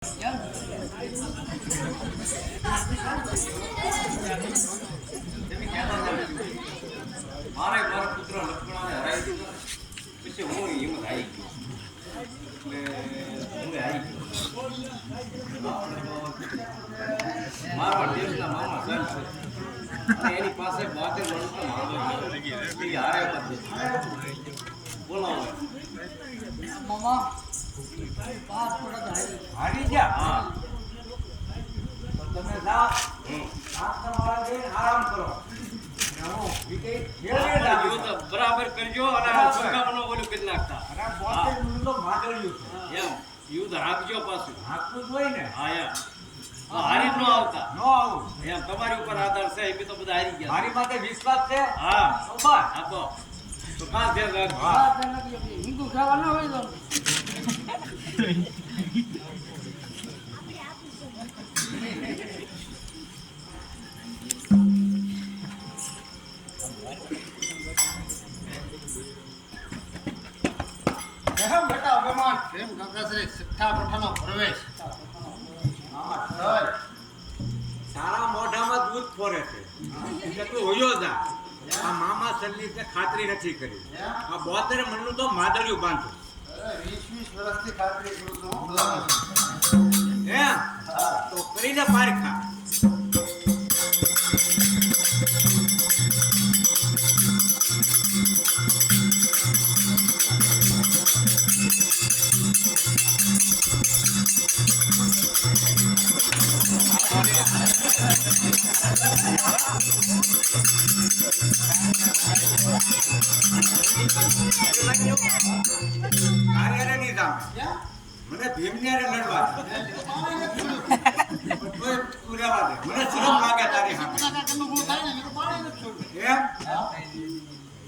મારા પુત્ર લક્ષ્મણાને હરાવી દીધો પછી હું હિંમત આવી ગયો એટલે હું આવી ગયો મારા દેશના મામા સર છે અને એની પાસે 72 વર્ષનો માંગો છે હારે બોલાવો મામા હારી ગયા. હા તમે જાઓ તમારા બેન આરામ કરો. બરાબર કરજો અને સુકામનો બોલું કરી નાખતા એમ યુદ્ધ હાકજો પાછું હાકવું જ હોય ને. હા એમ હારી ન આવતા ન આવું. એમ તમારી ઉપર આધાર છે એ તો બધા હારી ગયા મારી માથે વિશ્વાસ છે. હા તો બસ. આપો તો ખાસ ધ્યાન રાખજો હિન્દુ ખાવા ના હોય તો કેમ બેટા અભિમાન કેમ કાકાશ્રી સઠ્ઠા પઠાનો પ્રવેશ તારા મોઢામાં દૂધ ફોરે છે એટલે તું હોયો જા. આ મામા સલ્લી તે ખાતરી નથી કરી. આ 72 મણનું તો માદળિયું બાંધું 20 વર્ષથી ખાતરી કરું છું એમ તો કરીને પારખા. કાર્યને નહીં સામે મને ભીમને લડવા દે. તોય તું રહેવા દે. મને શરમ લાગે તારી સામે. એમ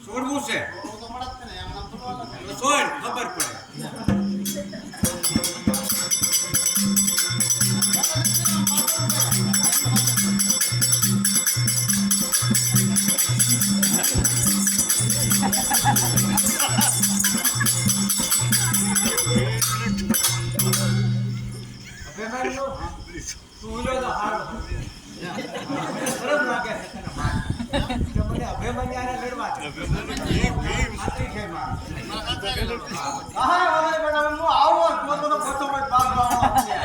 છોડવું છે તો છોડ ખબર પડે. તું ઉલ્યો તો હારું. મને શરમ લાગે છે તને માર. એટલે મને અભિમન્યાને લડવા દે. ખાતરી છે મારી. હા હવે બેટા હું આવો પોતાનો પોતાનો બાપ લાવવાનો છે